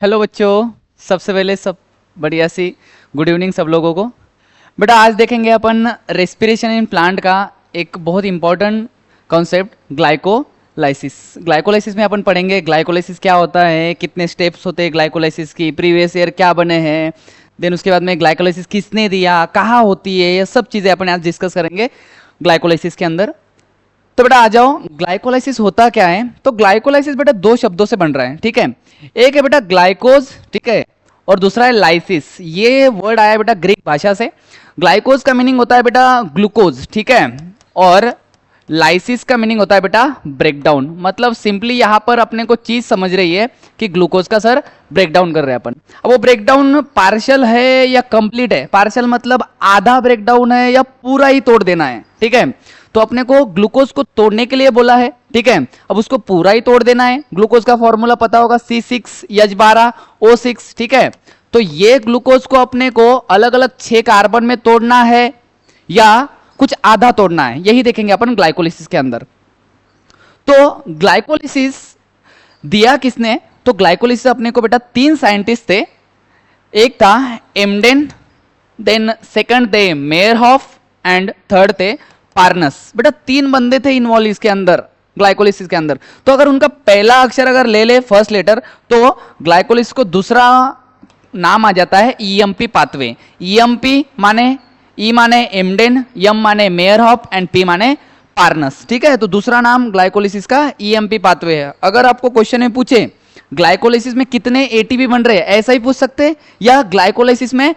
Hello बच्चों, सबसे पहले सब बढ़िया सी गुड इवनिंग सब लोगों को। बेटा आज देखेंगे अपन रेस्पिरेशन इन प्लांट का एक बहुत इंपॉर्टेंट कॉन्सेप्ट ग्लाइकोलाइसिस। ग्लाइकोलाइसिस में अपन पढ़ेंगे ग्लाइकोलाइसिस क्या होता है, कितने स्टेप्स होते हैं ग्लाइकोलाइसिस की, प्रीवियस ईयर क्या बने हैं, देन उसके बाद में ग्लाइकोलाइसिस किसने दिया, कहाँ होती है, ये सब चीज़ें अपन आज डिस्कस करेंगे ग्लाइकोलाइसिस के अंदर। तो बेटा आ जाओ, ग्लाइकोलाइसिस होता क्या है। तो ग्लाइकोलाइसिस बेटा दो शब्दों से बन रहा है, ठीक है। एक है बेटा ग्लाइकोज, ठीक है, और दूसरा है लाइसिस। ये वर्ड आया बेटा ग्रीक भाषा से। ग्लाइकोज का मीनिंग होता है बेटा ग्लूकोज, ठीक है, और लाइसिस का मीनिंग होता है बेटा ब्रेकडाउन। मतलब सिंपली यहां पर अपने को चीज समझ रही है कि ग्लूकोज का सर ब्रेकडाउन कर रहे हैं अपन। अब वो ब्रेकडाउन पार्शियल है या कंप्लीट है। पार्शियल मतलब आधा ब्रेकडाउन है या पूरा ही तोड़ देना है, ठीक है। तो अपने को ग्लूकोज को तोड़ने के लिए बोला है, ठीक है। अब उसको पूरा ही तोड़ देना है। ग्लूकोज का फॉर्मूला पता होगा C6H12O6, ठीक है। तो ये ग्लूकोज को अपने को अलग अलग 6 कार्बन में तोड़ना है या कुछ आधा तोड़ना है, यही देखेंगे अपन ग्लाइकोलिसिस के अंदर। तो ग्लाइकोलिसिस दिया किसने? तो ग्लाइकोलिसिस अपने को बेटा 3 साइंटिस्ट थे। एक था एमडेन, देन सेकंड थे मेयरहॉफ एंड थर्ड थे पार्नस। बेटा 3 बंदे थे इन्वॉल्व इसके अंदर, ग्लाइकोलिसिस के अंदर। तो अगर उनका पहला अक्षर अगर ले ले फर्स्ट लेटर, तो ग्लाइकोलिसिस को दूसरा नाम आ जाता है ईएमपी पाथवे। ईएमपी माने ई माने एमडेन, एम माने मेयरहॉफ एंड पी माने पार्नस, ठीक है। तो दूसरा नाम ग्लाइकोलिसिस का ईएमपी पाथवे है। अगर आपको क्वेश्चन में पूछे ग्लाइकोलाइसिस में कितने एटीपी बन रहे हैं, ऐसा ही पूछ सकते हैं, या ग्लाइकोलाइसिस में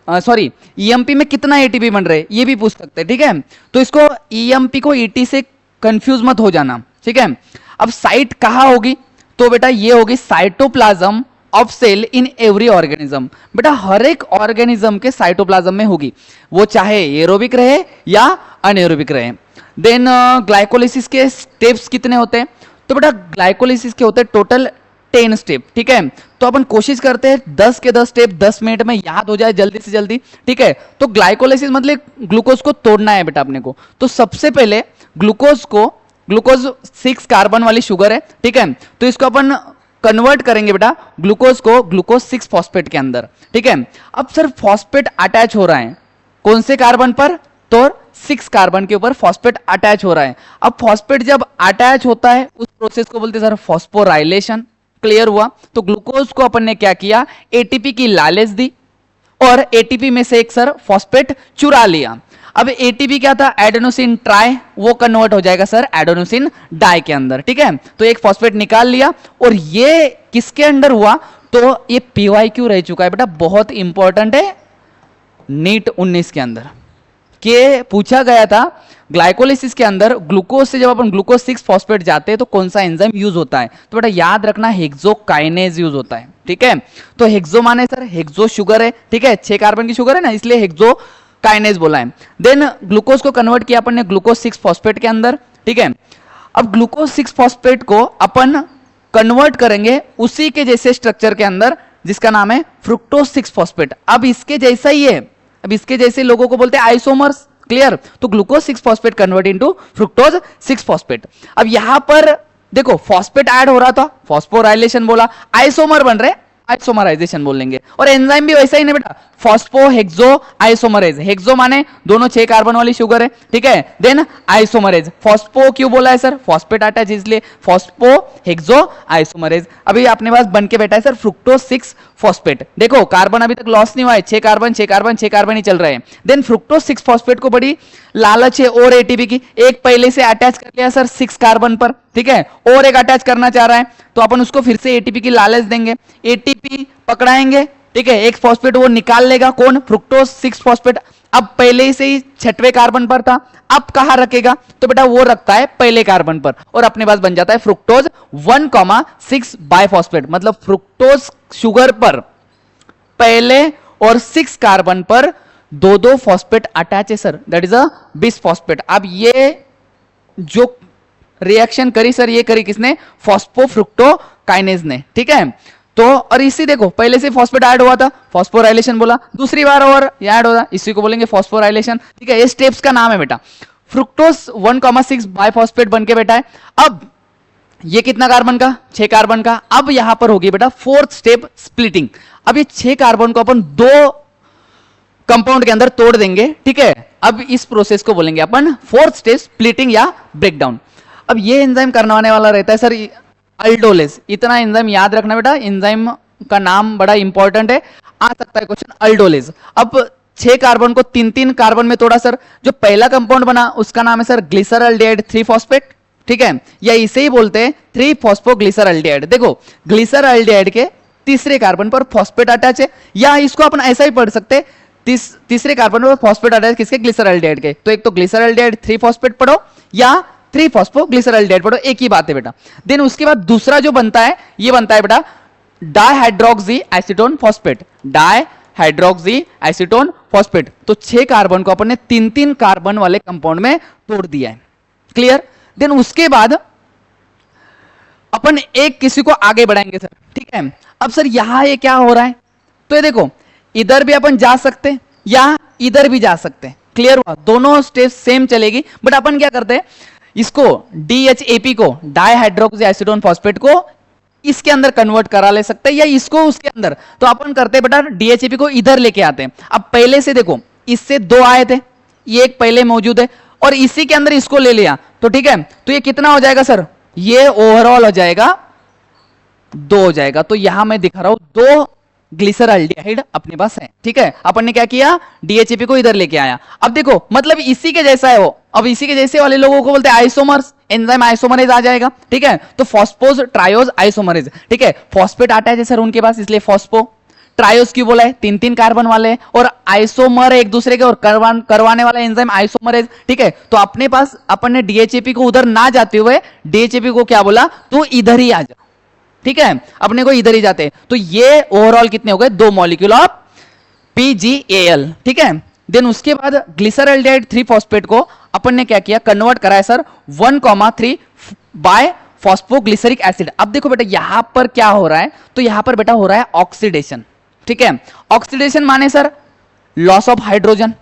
सॉरी ईएमपी में कितना एटीपी बन रहे हैं, ये भी पूछ सकते हैं, ठीक है। तो इसको ईएमपी को ईटी से कंफ्यूज मत हो जाना, ठीक है। अब साइट कहाँ होगी? तो बेटा ये होगी cytoplasm of cell in every organism. बेटा हर एक ऑर्गेनिज्म के साइटोप्लाज्म में होगी, वो चाहे एरोबिक रहे या अनएरोबिक रहे। देन ग्लाइकोलाइसिस के स्टेप्स कितने होते हैं? तो बेटा ग्लाइकोलाइसिस के होते हैं टोटल 10 स्टेप, ठीक है। तो अपन कोशिश करते हैं 10 के 10 स्टेप 10 मिनट में याद हो जाए जल्दी से जल्दी, ठीक है। तो ग्लाइकोलाइसिस मतलब ग्लूकोज को तोड़ना है बेटा अपने को। तो सबसे पहले ग्लूकोज 6 कार्बन वाली शुगर है, ठीक है। तो इसको अपन कन्वर्ट करेंगे बेटा ग्लूकोज को ग्लूकोज 6 फॉस्फेट के अंदर, ठीक है। अब सर फॉस्फेट अटैच हो रहा है कौन से कार्बन पर? तो 6 कार्बन के ऊपर फॉस्फेट अटैच हो रहा है। अब फॉस्फेट जब अटैच होता है उस प्रोसेस को बोलते हैं सर फॉस्फोराइलेशन। क्लियर हुआ? तो ग्लूकोज को अपन ने क्या किया, एटीपी की लालच दी और एटीपी में से एक सर फॉस्फेट चुरा लिया। अब एटीपी क्या था? एडेनोसिन ट्राई, वो कन्वर्ट हो जाएगा सर एडेनोसिन डाई के अंदर, ठीक है। तो एक फॉस्फेट निकाल लिया और ये किसके अंदर हुआ? तो ये पीवाईक्यू रह चुका है बेटा, बहुत इंपॉर्टेंट है नीट 19 के अंदर के पूछा गया था ग्लाइकोलाइसिस के अंदर ग्लूकोज से जब अपन ग्लूकोज 6 फॉस्फेट जाते हैं तो कौन सा एंजाइम यूज होता है? तो बेटा याद रखना हेक्सोकाइनेज यूज होता है, ठीक है। तो हेक्सो माने सर हेक्सो शुगर है, ठीक है, 6 कार्बन की शुगर है ना, इसलिए हेक्सोकाइनेज बोला है। देन ग्लूकोज को कन्वर्ट किया अपन ने ग्लूकोज 6 फॉस्फेट के अंदर, ठीक है। अब ग्लूकोज 6 फॉस्फेट को अपन कन्वर्ट करेंगे उसी के जैसे स्ट्रक्चर के अंदर जिसका नाम है फ्रुक्टोज 6 फॉस्फेट। अब इसके जैसा ही है, अब इसके जैसे लोगों को बोलते हैं आइसोमर्स। क्लियर? तो glucose 6 phosphate convert into fructose 6 phosphate. अब यहां पर देखो फॉस्फेट ऐड हो रहा था, फॉस्फोराइलेशन बोला, आइसोमर बन रहे, आइसोमराइजेशन बोल लेंगे। और एंजाइम भी वैसा ही नहीं बेटा, फॉस्फो हेक्सो आइसोमरेज। हेक्सो माने दोनों 6 कार्बन वाली शुगर है, ठीक है। देन आइसोमरेज, फॉस्फो क्यों बोला है सर? फॉस्फेट अटैच इसलिए फॉस्फो हेक्सो आइसोमरेज। अभी अपने पास बन के बैठा है सर फ्रुक्टोज 6 फॉस्फेट। देखो कार्बन अभी तक लॉस नहीं हुआ है, 6 कार्बन 6 कार्बन 6 कार्बन ही चल रहे हैं। देन फ्रुक्टोज 6 फॉस्फेट को बड़ी लालच है और एटीपी की, एक पहले से अटैच कर लिया सर 6 कार्बन पर, ठीक है, और एक अटैच करना चाह रहा है तो अपन उसको फिर से एटीपी की लालच देंगे, एटीपी पकड़ाएंगे, ठीक है, एक फॉस्फेट वो निकाल लेगा, कौन? Fructose 6 phosphate. अब पहले से ही 6वें कार्बन पर था, अब कहां रखेगा? तो बेटा वो रखता है पहले कार्बन पर और अपने पास बन जाता है फ्रुक्टोज 1,6 बाइफॉस्फेट। मतलब फ्रुक्टोज शुगर पर पहले और 6 कार्बन पर 2 फॉस्फेट अटैच है sir, that is a bis phosphate. अब ये जो रिएक्शन करी सर, ये करी किसने? फॉस्फोफ्रुक्टोकाइनेज ने, ठीक है। तो और इसी देखो पहले से फॉस्फेट ऐड हुआ था, फॉस्फोराइलेशन बोला, दूसरी बार और ऐड होता, इसी को बोलेंगे फॉस्फोराइलेशन, ठीक है। ये स्टेप्स का नाम है बेटा। फ्रुक्टोज 1,6 बाइफॉस्फेट बन के बैठा है। अब ये कितना कार्बन का, 6 कार्बन का। अब यहां पर होगी बेटा फोर्थ स्टेप स्प्लिटिंग। अब ये 6 कार्बन को अपन 2 कंपाउंड के अंदर तोड़ देंगे, ठीक है। अब इस प्रोसेस को बोलेंगे अपन फोर्थ स्टेप स्प्लिटिंग या ब्रेकडाउन। अब ये एंजाइम करने वाला रहता है सर अल्डोलेज। इतना एंजाइम याद रखना बेटा, एंजाइम का नाम बड़ा इंपॉर्टेंट है, आ सकता है क्वेश्चन, अल्डोलेज। अब 6 कार्बन को 3-3 कार्बन में तोड़ा सर, जो पहला कंपाउंड बना उसका नाम है सर ग्लिसरॉल्डिहाइड 3 फॉस्फेट, ठीक है, या इसे ही बोलते हैं 3 फॉस्फोग्लिसरॉल्डिहाइड। देखो ग्लिसरॉल्डिहाइड के तीसरे कार्बन पर फॉस्फेट अटैच है, या इसको अपन ऐसा ही पढ़ सकते हैं, तीसरे कार्बन पर फॉस्फेट अटैच किसके, ग्लिसरॉल्डिहाइड के। तो एक तो ग्लिसरॉल्डिहाइड 3 फॉस्फेट पढ़ो या 3 फॉस्फोग्लिसरॉल्डिहाइड पढ़ो, एक ही बात है बेटा। देन उसके बाद दूसरा जो बनता है, ये बनता है बेटा dihydroxy acetone phosphate, dihydroxy acetone phosphate. तो 6 कार्बन को अपन ने 3-3 कार्बन वाले कंपाउंड में तोड़ दिया है, क्लियर। देन उसके बाद अपन एक किसी को आगे बढ़ाएंगे सर, ठीक है। अब सर यहां ये क्या हो रहा है, तो ये देखो इधर भी अपन जा सकते हैं या इधर भी जा सकते हैं, क्लियर हुआ, दोनों स्टेप सेम चलेगी। बट अपन क्या करते हैं, इसको DHAP को, डाइहाइड्रोक्सी एसीटोन फॉस्फेट को इसके अंदर कन्वर्ट करा ले सकते हैं या इसको उसके अंदर। तो अपन करते हैं बेटा DHAP को इधर लेके आते हैं। अब पहले से देखो इससे 2 आए थे, ये एक पहले मौजूद है और इसी के अंदर इसको ले लिया, तो ठीक है। तो ये कितना हो जाएगा सर, ये ओवरऑल हो जाएगा 2 हो जाएगा। तो यहां मैं दिखा रहा हूं 2 ग्लिसरॉल्डिहाइड अपने पास है, ठीक है। अपन ने क्या किया, DHAP को इधर लेके आया। अब देखो मतलब इसी के जैसा है वो, अब इसी के जैसे वाले लोगों को बोलते हैं आइसोमर्स, एंजाइम आइसोमरेज आ जाएगा, ठीक है। तो फॉस्फोज ट्रायोज आइसोमरेज, ठीक है। फॉस्फेट आता है सर उनके पास, इसलिए फॉस्फो। ट्रायोज क्यों बोला है, 3-3 कार्बन वाले, और आइसोमर एक दूसरे के और करवाने वाला एंजाइम आइसोमरेज, ठीक है। तो अपने पास अपन ने DHAP को उधर ना जाते हुए DHAP को क्या बोला, तू इधर ही आ जा, ठीक है, अपने को इधर ही जाते हैं। तो ये ओवरऑल कितने हो गए, 2 मॉलिक्यूल ऑफ PgAl, ठीक है। देन उसके बाद ग्लिसरॉल्डिहाइड 3 फॉस्फेट को अपन ने क्या किया, कन्वर्ट करा है सर 1,3 बाय फॉस्फोग्लिसरिक एसिड। अब देखो बेटा यहां पर क्या हो रहा है, तो यहां पर बेटा हो रहा है ऑक्सीडेशन, ठीक है। ऑक्सीडेशन माने सर लॉस ऑफ हाइड्रोजन,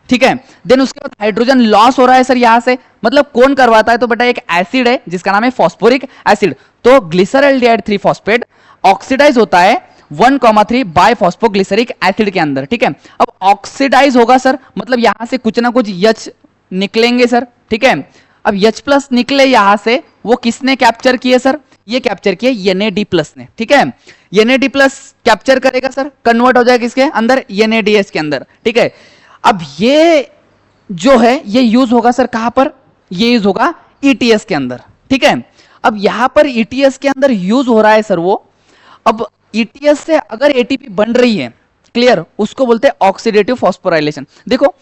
ठीक है। देन उसके बाद हाइड्रोजन लॉस हो रहा है सर यहां से, मतलब कौन करवाता है, तो बेटा एक एसिड है जिसका नाम है फॉस्फोरिक एसिड। तो ग्लिसरॉल्डिहाइड 3 फॉस्फेट ऑक्सीडाइज होता है 1,3 बाय फॉस्फोग्लिसरिक एसिड के अंदर, ठीक है। अब ऑक्सीडाइज होगा सर, मतलब यहां से कुछ ना कुछ H निकलेंगे सर, ठीक है। अब H+ निकले यहां से, वो किसने कैप्चर किए सर, ये कैप्चर किए NAD+ ने, ठीक है। NAD+ कैप्चर करेगा सर, कन्वर्ट हो जाएगा किसके अंदर, NADH के अंदर, ठीक है। अब ये जो है ये यूज होगा सर कहां पर, ये यूज होगा ETS के अंदर, ठीक है। अब यहां पर ETS के अंदर यूज हो रहा है सर वो, अब ETS से अगर ATP बन रही है, क्लियर, उसको बोलते हैं ऑक्सीडेटिव फॉस्फोराइलेशन। देखो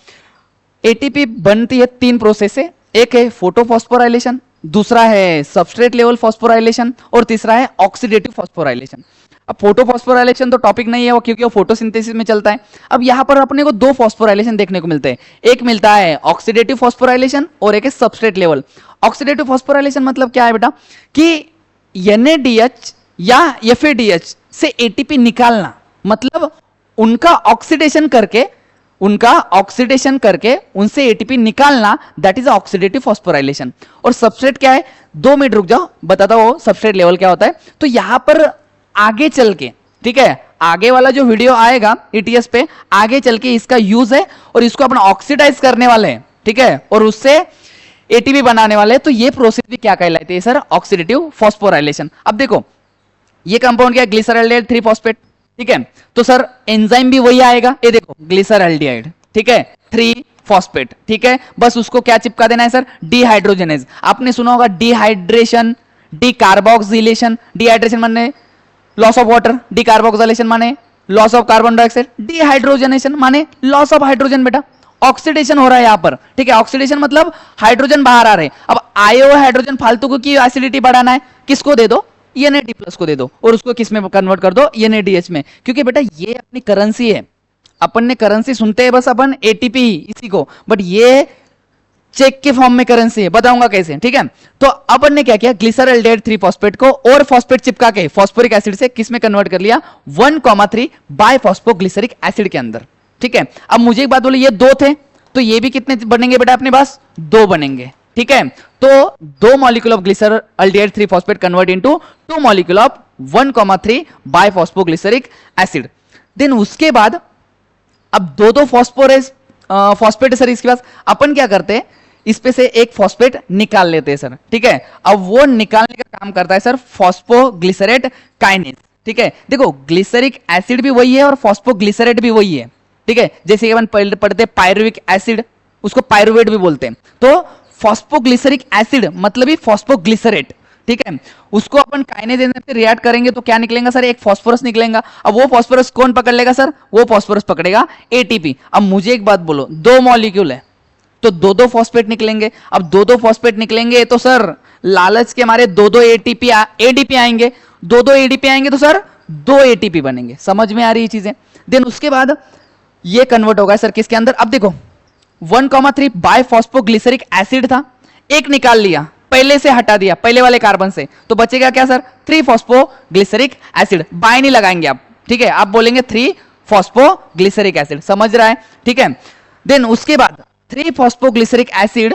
ATP बनती है 3 प्रोसेस से, एक है फोटोफॉस्फोराइलेशन, दूसरा है सबस्ट्रेट लेवल फॉस्फोराइलेशन और तीसरा है ऑक्सीडेटिव फॉस्फोराइलेशन। अब फोटोफॉस्फोराइलेशन तो टॉपिक नहीं है वो, क्योंकि वो फोटोसिंथेसिस में चलता है। अब यहां पर अपने को 2 फॉस्फोराइलेशन देखने को मिलते हैं, एक मिलता है ऑक्सीडेटिव फॉस्फोराइलेशन और एक है सबस्ट्रेट लेवल। ऑक्सीडेटिव फॉस्फोराइलेशन मतलब क्या है बेटा, कि NADH या FADH से ATP निकालना, मतलब उनका ऑक्सीडेशन करके उनसे ATP निकालना, दैट इज ऑक्सीडेटिव फॉस्फोराइलेशन। और सबस्ट्रेट क्या है, 2 मिनट रुक जाओ बताता हूं सबस्ट्रेट लेवल क्या होता है। तो यहां पर आगे चल के, ठीक है, आगे वाला जो वीडियो आएगा ETS पे, आगे चल के इसका यूज है और इसको अपन ऑक्सीडाइज करने वाले हैं, ठीक है, और उससे ATP बनाने वाले हैं। तो ये प्रोसेस भी क्या कहलाती है सर, ऑक्सीडेटिव फॉस्फोराइलेशन। अब देखो ये कंपाउंड क्या है, ग्लिसरॉल्डिहाइड 3 फॉस्फेट, ठीक है। तो सर एंजाइम भी वही आएगा, ये देखो ग्लिसरॉल्डिहाइड, ठीक है, 3 फॉस्फेट, ठीक है। बस उसको क्या चिपका देना है सर, डिहाइड्रोजनेज। आपने सुना होगा डिहाइड्रेशन, डिकार्बोक्सिलेशन, डिहाइड्रेशन माने लॉस ऑफ वाटर, डिकार्बोक्सिलेशन माने loss of carbon dioxide, dehydrogenation माने लॉस ऑफ हाइड्रोजन। बेटा ऑक्सीडेशन हो रहा है यहां पर, ठीक है। ऑक्सीडेशन मतलब हाइड्रोजन बाहर आ रहे हैं। अब आए हुए हाइड्रोजन फालतू को की एसिडिटी बढ़ाना है, किसको दे दो, NAD+ को दे दो, और उसको किस में कन्वर्ट कर दो, NADH में। क्योंकि बेटा ये अपनी करेंसी है, अपन ने करेंसी सुनते हैं बस अपन ATP इसी को, बट ये चेक के फॉर्म में करेंसी है, बताऊंगा कैसे, ठीक है। तो अपन ने क्या किया, ग्लिसरॉल्डिहाइड 3 फॉस्फेट को और फॉस्फेट चिपका के फॉस्फोरिक एसिड से किस में कन्वर्ट कर लिया, 1,3 बाय फॉस्फोग्लिसरिक एसिड के अंदर, ठीक है। अब मुझे एक बात बोले, ये 2 थे तो ये भी कितने बनेंगे बेटा अपने पास, 2 बनेंगे, ठीक है, तो 2 molecule of glyceraldehyde 3 phosphate convert into 2 molecule of 1,3 bisphosphoglyceric acid. Then उसके बाद अब दो फॉस्फेट सर, इसके बाद अपन क्या करते हैं, इस पे से एक फॉस्फेट निकाल लेते हैं सर, ठीक है। अब वो निकालने का काम करता है सर फॉस्फोग्लिसरेट काइनेज, ठीक है। देखो ग्लिसरिक एसिड भी वही है और फॉस्फोग्लिसरेट भी वही है, ठीक है। जैसे कि अपन पहले पढ़ते पायरुविक एसिड, उसको पायरुवेट भी बोलते हैं, तो फॉस्फोग्लिसरिक एसिड मतलब ही फॉस्फोग्लिसरेट, ठीक है। उसको अपन काइनेज एंजाइम से रिएक्ट करेंगे तो क्या निकलेगा सर, एक फास्फोरस निकलेगा। अब वो फास्फोरस कौन पकड़ लेगा सर, वो फास्फोरस पकड़ेगा एटीपी। अब मुझे एक बात बोलो, 2 मॉलिक्यूल है तो 2-2 फॉस्फेट निकलेंगे। अब 2-2 फॉस्फेट निकलेंगे तो सर लालच के मारे 2-2 एडीपी आएंगे, 2-2 एडीपी आएंगे तो सर 2 एटीपी बनेंगे। समझ में आ रही है चीजें। देन उसके बाद ये कन्वर्ट होगा सर किसके अंदर, अब देखो 1,3 बाइफॉस्फोग्लिसरिक एसिड था, एक निकाल लिया, पहले से हटा दिया, पहले वाले कार्बन से, तो बचेगा क्या सर, 3 फॉस्फोग्लिसरिक एसिड। बाय नहीं लगाएंगे आप, ठीक है, आप बोलेंगे 3 फॉस्फोग्लिसरिक एसिड, समझ रहा है, ठीक है। देन उसके बाद 3 फॉस्फोग्लिसरिक एसिड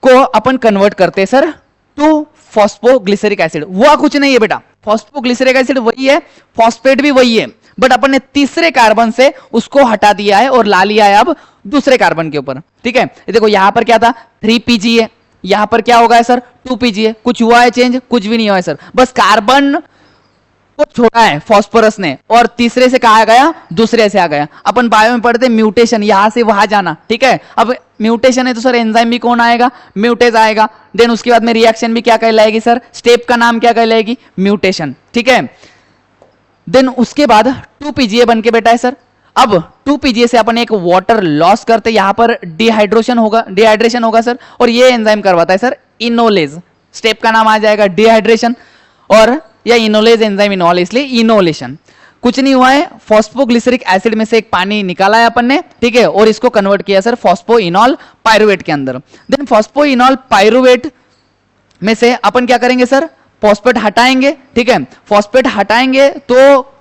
को अपन कन्वर्ट करते हैं सर 2 फॉस्फोग्लिसरिक एसिड। हुआ कुछ नहीं है बेटा, फॉस्फोग्लिसरिक एसिड वही है, फॉस्फेट भी वही है, बट अपन ने तीसरे कार्बन से उसको हटा दिया है और ला लिया है अब दूसरे कार्बन के ऊपर, ठीक है। देखो यहां पर क्या था 3 PgA, यहां पर क्या होगा सर 2 PgA। कुछ हुआ है चेंज, कुछ भी नहीं हुआ है सर, बस कार्बन को छोड़ा है फॉस्फोरस ने और तीसरे से कहा गया दूसरे से आ गया। अपन बायो में पढ़ते म्यूटेशन, यहां से वहां जाना, ठीक है। अब म्यूटेशन है तो सर एंजाइम भी कौन आएगा, म्यूटेज आएगा। देन उसके बाद में रिएक्शन भी क्या कहलाएगी सर, स्टेप का नाम क्या कहलाएगी, म्यूटेशन, ठीक है। देन उसके बाद 2 PgA बन के बेटा है सर। अब 2 PgA से अपन एक वाटर लॉस करते, यहां पर डिहाइड्रेशन होगा सर, और ये एंजाइम करवाता है सर इनोलेज, स्टेप का नाम आ जाएगा डिहाइड्रेशन, और या इनोलेज एंजाइम इनोल, इसलिए इनोलेशन। कुछ नहीं हुआ है, फॉस्फोग्लिसरिक एसिड में से एक पानी निकाला है अपन ने, ठीक है, और इसको कन्वर्ट किया सर फॉस्फोइनॉल पायरुवेट के अंदर। देन फॉस्फोइनॉल पायरुवेट में से अपन क्या करेंगे सर, फॉस्फेट हटाएंगे, ठीक है। फॉस्फेट हटाएंगे तो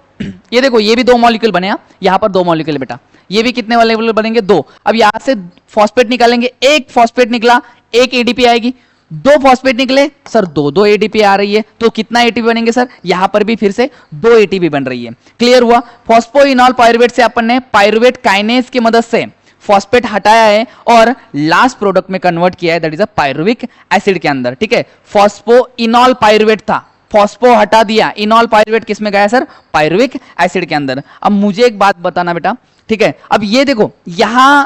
ये देखो ये भी 2 मॉलिक्यूल बने, यहां पर 2 मॉलिक्यूल बेटा, ये भी कितने वाले बनेंगे 2। अब यहां से फॉस्फेट निकालेंगे, एक फॉस्फेट निकला, एक एडीपी आएगी, 2 फॉस्फेट निकले सर 2-2 एटीपी आ रही है, तो कितना एटीपी बनेंगे सर, यहां पर भी फिर से 2 एटीपी बन रही है। क्लियर हुआ। फॉस्फोइनॉल पायरुवेट से अपन ने पायरुवेट काइनेज की मदद से फॉस्फेट हटाया है और लास्ट प्रोडक्ट में कन्वर्ट किया है, that is a pyruvic acid के अंदर, ठीक है। फॉस्फोइनॉल पायरुवेट था, फॉस्फो हटा दिया, इनॉल पायरुवेट किस में गया सर, पायरुविक एसिड के अंदर। अब मुझे एक बात बताना बेटा, ठीक है, अब ये देखो यहां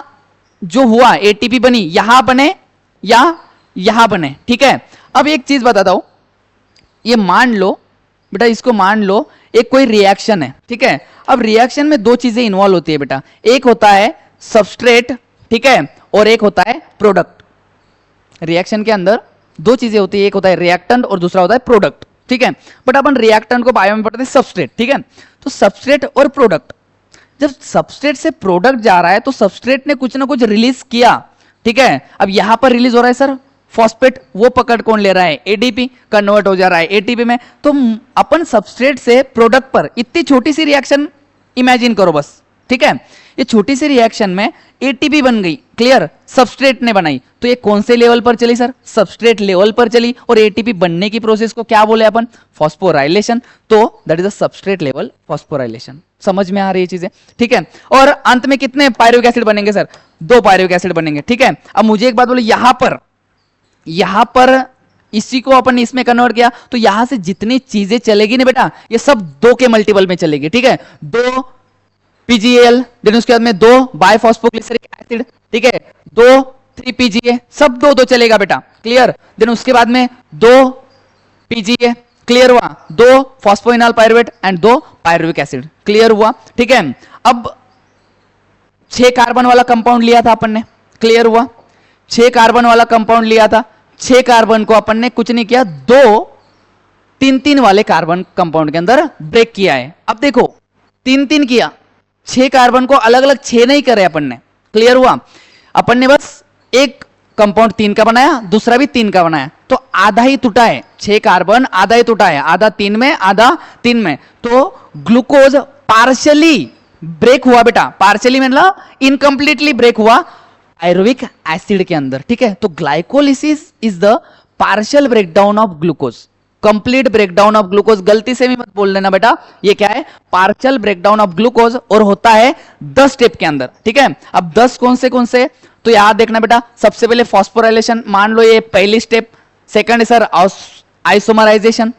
जो हुआ एटीपी बनी, यहां बने या यहां बने, ठीक है। अब एक चीज बताता हूं, ये मान लो बेटा, इसको मान लो एक कोई रिएक्शन है, ठीक है। अब रिएक्शन में 2 चीजें इन्वॉल्व होती है बेटा, एक होता है सबस्ट्रेट, ठीक है, और एक होता है प्रोडक्ट। रिएक्शन के अंदर 2 चीजें होती है, एक होता है रिएक्टेंट और दूसरा होता है प्रोडक्ट, ठीक है। बट अपन रिएक्टेंट को बायो में पढ़ते हैं सबस्ट्रेट, ठीक है। तो सबस्ट्रेट और प्रोडक्ट, जब सबस्ट्रेट से प्रोडक्ट जा रहा है तो सबस्ट्रेट ने कुछ ना कुछ रिलीज किया, ठीक है। अब यहां पर रिलीज हो रहा है सर फॉस्फेट, वो पकड़ कौन ले रहा है, एडीपी, कन्वर्ट हो जा रहा है एटीपी में। तो अपन सबस्ट्रेट से प्रोडक्ट पर इतनी छोटी सी रिएक्शन इमेजिन करो बस, ठीक है। ये छोटी सी रिएक्शन में एटीपी बन गई, क्लियर, सबस्ट्रेट ने बनाई, तो ये कौन से लेवल पर चली सर, सबस्ट्रेट लेवल पर चली, और एटीपी बनने की प्रोसेस को क्या बोले अपन, फॉस्फोराइलेशन। तो that is a substrate level phosphorylation. समझ में आ रही है चीजें, ठीक है। और अंत में कितने पायरुविक एसिड बनेंगे सर, 2 पायरुविक एसिड बनेंगे, ठीक है। अब मुझे एक बात बोले, यहां पर इसी को अपन इसमें कन्वर्ट किया तो यहां से जितनी चीजें चलेगी ना बेटा, ये सब 2 के मल्टीपल में चलेगी, ठीक है। 2 PgAl, देन उसके बाद में 2 बाइफॉस्फोग्लिसरिक एसिड, ठीक है, 2 3 PgA, सब 2-2 चलेगा बेटा, क्लियर। देन उसके बाद में 2 PgA, क्लियर हुआ, 2 phosphoenol pyruvate and 2 pyruvic acid, clear हुआ, ठीक है। अब 6 कार्बन वाला कंपाउंड लिया था अपन ने, क्लियर हुआ, 6 कार्बन वाला कंपाउंड लिया था, 6 कार्बन को अपन ने कुछ नहीं किया, 2 3-3 वाले कार्बन कंपाउंड के अंदर ब्रेक किया है। अब देखो 3-3 किया, 6 कार्बन को अलग अलग 6 नहीं करे अपन ने, क्लियर हुआ। अपन ने बस एक कंपाउंड 3 का बनाया, दूसरा भी 3 का बनाया, तो आधा ही टूटा है, 6 कार्बन आधा ही टूटा है, आधा 3 में आधा 3 में। तो ग्लूकोज पार्शियली ब्रेक हुआ बेटा, पार्शियली मतलब इनकम्प्लीटली ब्रेक हुआ पायरुविक एसिड के अंदर, ठीक है। तो glycolysis is the partial breakdown of glucose, complete breakdown of glucose. गलती से भी मत बोल देना बेटा, ये क्या है, पार्शियल ब्रेकडाउन ऑफ ग्लूकोज, और होता है 10 स्टेप के अंदर, ठीक है। अब 10 कौन से, तो याद देखना बेटा, सबसे पहले फॉस्फोराइलेशन, मान लो ये पहली स्टेप, सेकंड है सर आइसोमराइजेशन,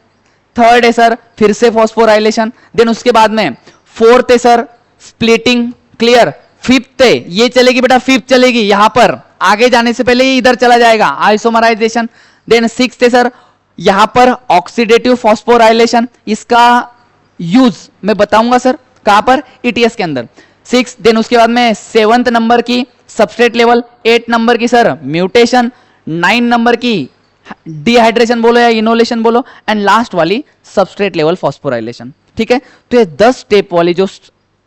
थर्ड है सर फिर से फॉस्फोराइलेशन, देन उसके बाद में फोर्थ है सर स्प्लिटिंग, क्लियर, फिफ्थ है ये चलेगी बेटा, फिफ्थ चलेगी यहां पर, आगे जाने से पहले ये इधर चला जाएगा आइसोमराइजेशन, देन सिक्स्थ है सर यहां पर ऑक्सीडेटिव फॉस्फोराइलेशन, इसका यूज मैं बताऊंगा सर कहां पर, ईटीएस के अंदर, 6, देन उसके बाद में 7th नंबर की सबस्ट्रेट लेवल, 8 नंबर की सर म्यूटेशन, 9 नंबर की डिहाइड्रेशन बोलो या इनोलेशन बोलो, एंड लास्ट वाली सबस्ट्रेट लेवल फॉस्फोराइलेशन, ठीक है। तो ये 10 स्टेप वाली जो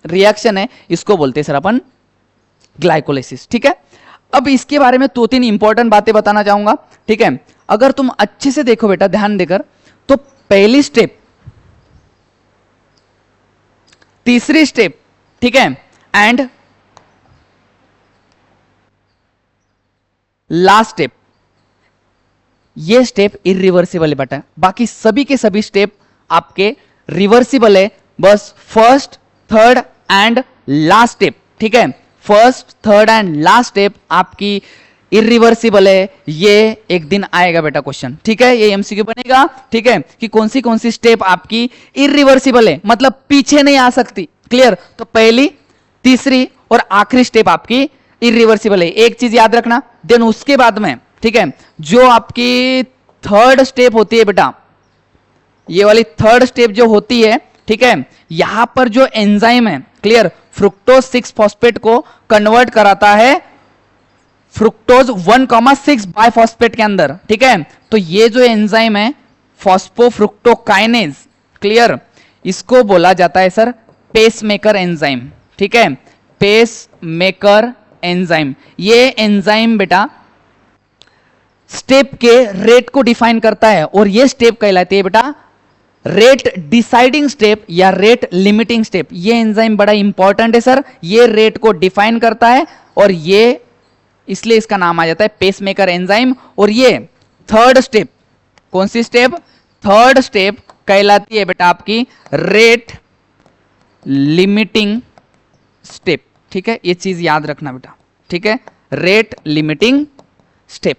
रिएक्शन है इसको बोलते हैं सर अपन ग्लाइकोलिसिस, ठीक है। अब इसके बारे में 2-3 इंपॉर्टेंट बातें बताना चाहूंगा, ठीक है। अगर तुम अच्छे से देखो बेटा ध्यान देकर, तो पहली स्टेप, तीसरी स्टेप, ठीक है, एंड लास्ट स्टेप, ये स्टेप इरिवर्सिबल है बेटा, बाकी सभी के सभी स्टेप आपके रिवर्सिबल है, बस first, third and last step, ठीक है, first, third and last step आपकी इरिवर्सिबल है। ये एक दिन आएगा बेटा क्वेश्चन, ठीक है, ये एमसीक्यू बनेगा, ठीक है, कि कौन सी स्टेप आपकी इरिवर्सिबल है, मतलब पीछे नहीं आ सकती, क्लियर। तो पहली, तीसरी और आखिरी स्टेप आपकी इरिवर्सिबल है, एक चीज याद रखना। देन उसके बाद में, ठीक है, जो आपकी थर्ड स्टेप होती है बेटा, ये वाली थर्ड स्टेप जो होती है, ठीक है, यहां पर जो एंजाइम है, क्लियर, फ्रुक्टोज 6 फॉस्फेट को कन्वर्ट कराता है फ्रुक्टोज 1,6 बाइफॉस्फेट के अंदर, ठीक है। तो ये जो एंजाइम है फॉस्फोफ्रुक्टोकाइनेज, क्लियर, इसको बोला जाता है सर पेसमेकर एंजाइम, ठीक है, पेसमेकर एंजाइम। ये एंजाइम बेटा स्टेप के रेट को डिफाइन करता है, और ये स्टेप कहलाती है बेटा रेट डिसाइडिंग स्टेप या रेट लिमिटिंग स्टेप। ये एंजाइम बड़ा इंपॉर्टेंट है सर, ये रेट को डिफाइन करता है, और ये इसलिए इसका नाम आ जाता है पेसमेकर एंजाइम। और ये थर्ड स्टेप, कौन सी स्टेप, थर्ड स्टेप कहलाती है बेटा आपकी रेट लिमिटिंग स्टेप, ठीक है, ये चीज याद रखना बेटा, ठीक है, रेट लिमिटिंग स्टेप।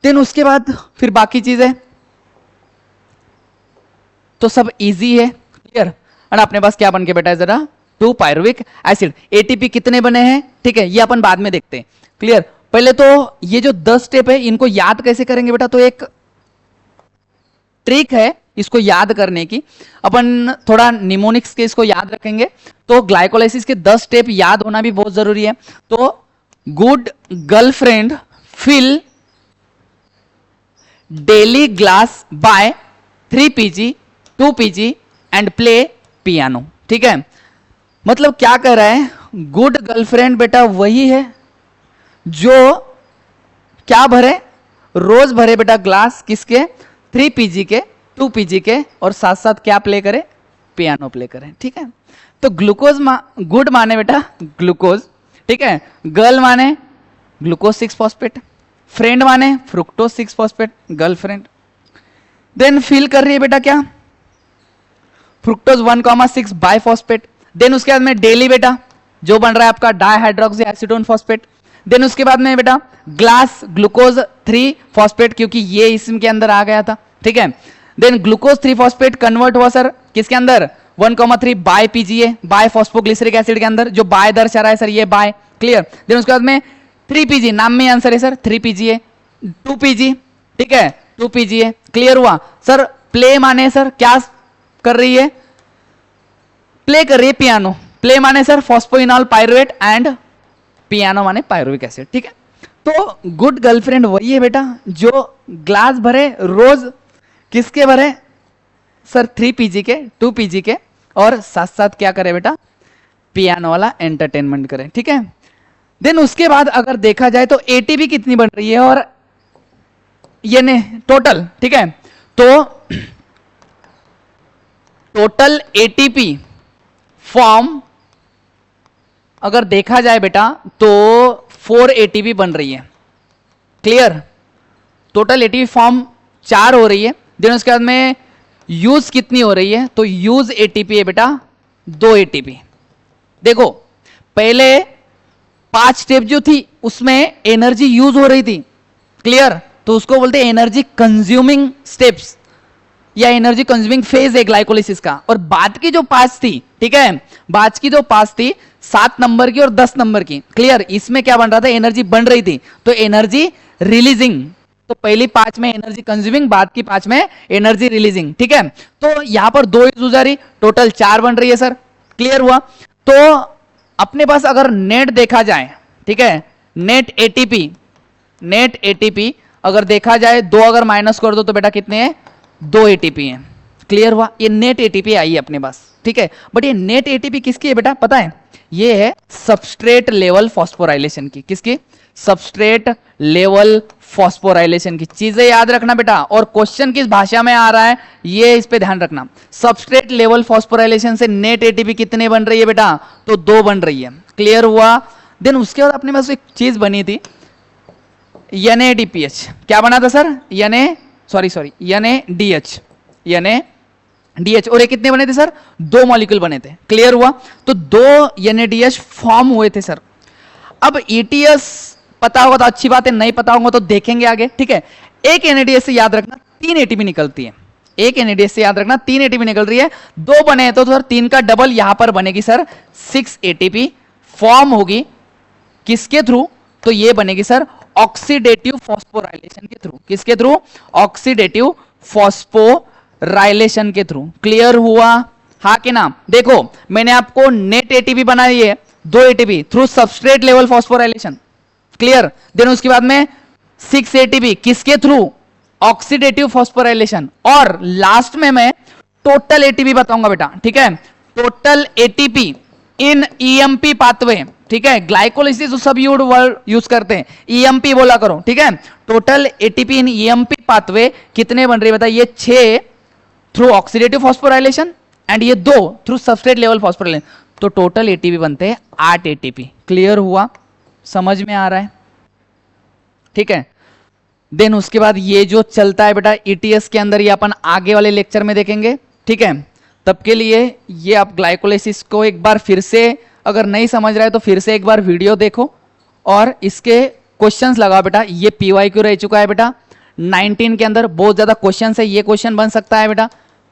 देन उसके बाद फिर बाकी चीजें तो सब इजी है, क्लियर। और अपने पास क्या बन के बेटा है जरा, 2 पायरुविक एसिड, एटीपी कितने बने हैं, ठीक है, ये अपन बाद में देखते हैं, क्लियर। पहले तो ये जो 10 स्टेप है इनको याद कैसे करेंगे बेटा, तो एक ट्रिक है इसको याद करने की, अपन थोड़ा निमोनिक्स के इसको याद रखेंगे। तो ग्लाइकोलाइसिस के 10 स्टेप याद होना भी बहुत जरूरी है। तो good girlfriend fill daily glass by 3 pg 2 pg and play piano, ठीक है। मतलब क्या कह रहा है, गुड गर्लफ्रेंड बेटा वही है जो क्या भरे, रोज भरे बेटा ग्लास किसके, 3 pg के, 2 pg के, और साथ साथ क्या प्ले करे, पियानो प्ले करे, ठीक है। तो ग्लूकोज गुड माने बेटा ग्लूकोज, ठीक है, गर्ल माने ग्लूकोज 6 फॉस्फेट, फ्रेंड माने fructose 6 phosphate, girlfriend. Then fill कर रही है बेटा क्या, फ्रुक्टोज 1,6 बाइफॉस्फेट। देन उसके बाद में डेली बेटा जो बन रहा है आपका डाइहाइड्रोक्सी एसीटोन फॉस्फेट। देन उसके बाद में बेटा ग्लास ग्लूकोज 3 फॉस्फेट, क्योंकि ये इसम के अंदर आ गया था, ठीक है। देन ग्लूकोज 3 फॉस्फेट कन्वर्ट हुआ सर किसके अंदर, 1,3 bi PGA, bi phosphoglyceric acid के अंदर, जो बाय दर्शा रहा है सर ये बाय, क्लियर। देन उसके बाद में 3 pg, नाम में आंसर है सर 3 pga, 2 pg, ठीक है, 2 pga, क्लियर हुआ सर। प्ले माने सर क्या कर रही है, प्ले कर रही है पियानो, प्ले माने sir phosphoenol pyruvate and piano माने पायरुविक एसिड, ठीक है। तो गुड गर्लफ्रेंड वही है बेटा जो ग्लास भरे रोज, किसके भरे सर 3 pg के, 2 pg के, और साथ साथ क्या करे बेटा पियानो वाला एंटरटेनमेंट करे, ठीक है। देन उसके बाद अगर देखा जाए तो एटीपी कितनी बन रही है, और ये ने टोटल, ठीक है, तो टोटल एटीपी फॉर्म अगर देखा जाए बेटा तो 4 एटीपी बन रही है। क्लियर? टोटल एटीपी फॉर्म 4 हो रही है। देन उसके बाद में यूज कितनी हो रही है? तो यूज एटीपी है बेटा 2 एटीपी। देखो पहले 5 स्टेप जो थी उसमें एनर्जी यूज हो रही थी। क्लियर? तो उसको बोलते हैं एनर्जी कंज्यूमिंग स्टेप्स या एनर्जी कंज्यूमिंग फेज है ग्लाइकोलिसिस का। और बाद की जो 5 थी, ठीक है, बाद की जो 5 थी 7 नंबर की और 10 नंबर की। क्लियर? इसमें क्या बन रहा था? एनर्जी बन रही थी, तो एनर्जी रिलीजिंग। तो पहली 5 में एनर्जी कंज्यूमिंग, बाद की 5 में एनर्जी रिलीजिंग। ठीक है, तो यहां पर 2 यूज आ रही, टोटल 4 बन रही है सर। क्लियर हुआ? तो अपने पास अगर नेट देखा जाए, ठीक है, नेट एटीपी अगर देखा जाए 2 अगर माइनस कर दो तो बेटा कितने हैं? 2 एटीपी हैं। क्लियर हुआ? ये नेट एटीपी आई है अपने पास। ठीक है, बट ये नेट एटीपी किसकी है बेटा पता है? ये है सबस्ट्रेट लेवल फॉस्फोराइलेशन की। किसकी? सबस्ट्रेट लेवल फॉस्फोराइलेशन की। चीजें याद रखना बेटा, और क्वेश्चन किस भाषा में आ रहा है ये इस पे ध्यान रखना। सबस्ट्रेट लेवल फॉस्फोराइलेशन से नेट एटीपी कितने बन रही है बेटा? तो 2 बन रही है। क्लियर हुआ? देन उसके बाद अपने पास एक चीज बनी थी NADPH। क्या बना था सर? NADH। और ये कितने बने थे सर? 2 मॉलिक्यूल बने थे। क्लियर हुआ? तो 2 NADH फॉर्म हुए थे सर। अब ETS पता होगा तो अच्छी बात है, नहीं पता होगा तो देखेंगे आगे। ठीक है, एक NADH से याद रखना 3 एटीपी निकलती है। एक NADH से याद रखना 3 एटीपी निकल रही है। 2 बने हैं तो सर 3 का डबल यहां पर बनेगी सर 6 एटीपी फॉर्म होगी। किसके थ्रू? तो ये बनेगी सर ऑक्सीडेटिव फॉस्फोराइलेशन के थ्रू। किसके थ्रू? ऑक्सीडेटिव फॉस्फोराइलेशन के थ्रू। क्लियर हुआ? हाँ कि ना? देखो मैंने आपको नेट एटीपी बनाई है 2 ATP through substrate level phosphorylation. Clear? Then उसके बाद में 6 एटीपी किसके थ्रू? Oxidative phosphorylation. और लास्ट में मैं टोटल एटीपी बताऊंगा बेटा। ठीक है, total ATP in EMP pathway. ठीक है, ग्लाइकोलिसिस सब वर्ड यूज करते हैं, EMP बोला करो। ठीक है, total ATP in EMP pathway कितने बन रही है बता? ये 6 थ्रू ऑक्सीडेटिव फॉस्फोराइलेशन एंड ये 2 थ्रू सबस्ट्रेट लेवल फॉस्फोराइलेशन। तो टोटल एटीपी बनते हैं 8 एटीपी। क्लियर हुआ? समझ में आ रहा है? ठीक है, देन उसके बाद ये जो चलता है बेटा ETS के अंदर, ये अपन आगे वाले लेक्चर में देखेंगे। ठीक है, तब के लिए ये आप ग्लाइकोलिसिस को एक बार फिर से, अगर नहीं समझ रहा है तो फिर से एक बार वीडियो देखो और इसके क्वेश्चंस लगाओ बेटा। ये PYQ रह चुका है बेटा 19 के अंदर, बहुत ज्यादा क्वेश्चंस है, ये क्वेश्चन बन सकता है बेटा,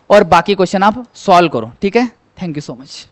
और बाकी क्वेश्चन आप सॉल्व करो। ठीक है, थैंक यू सो मच।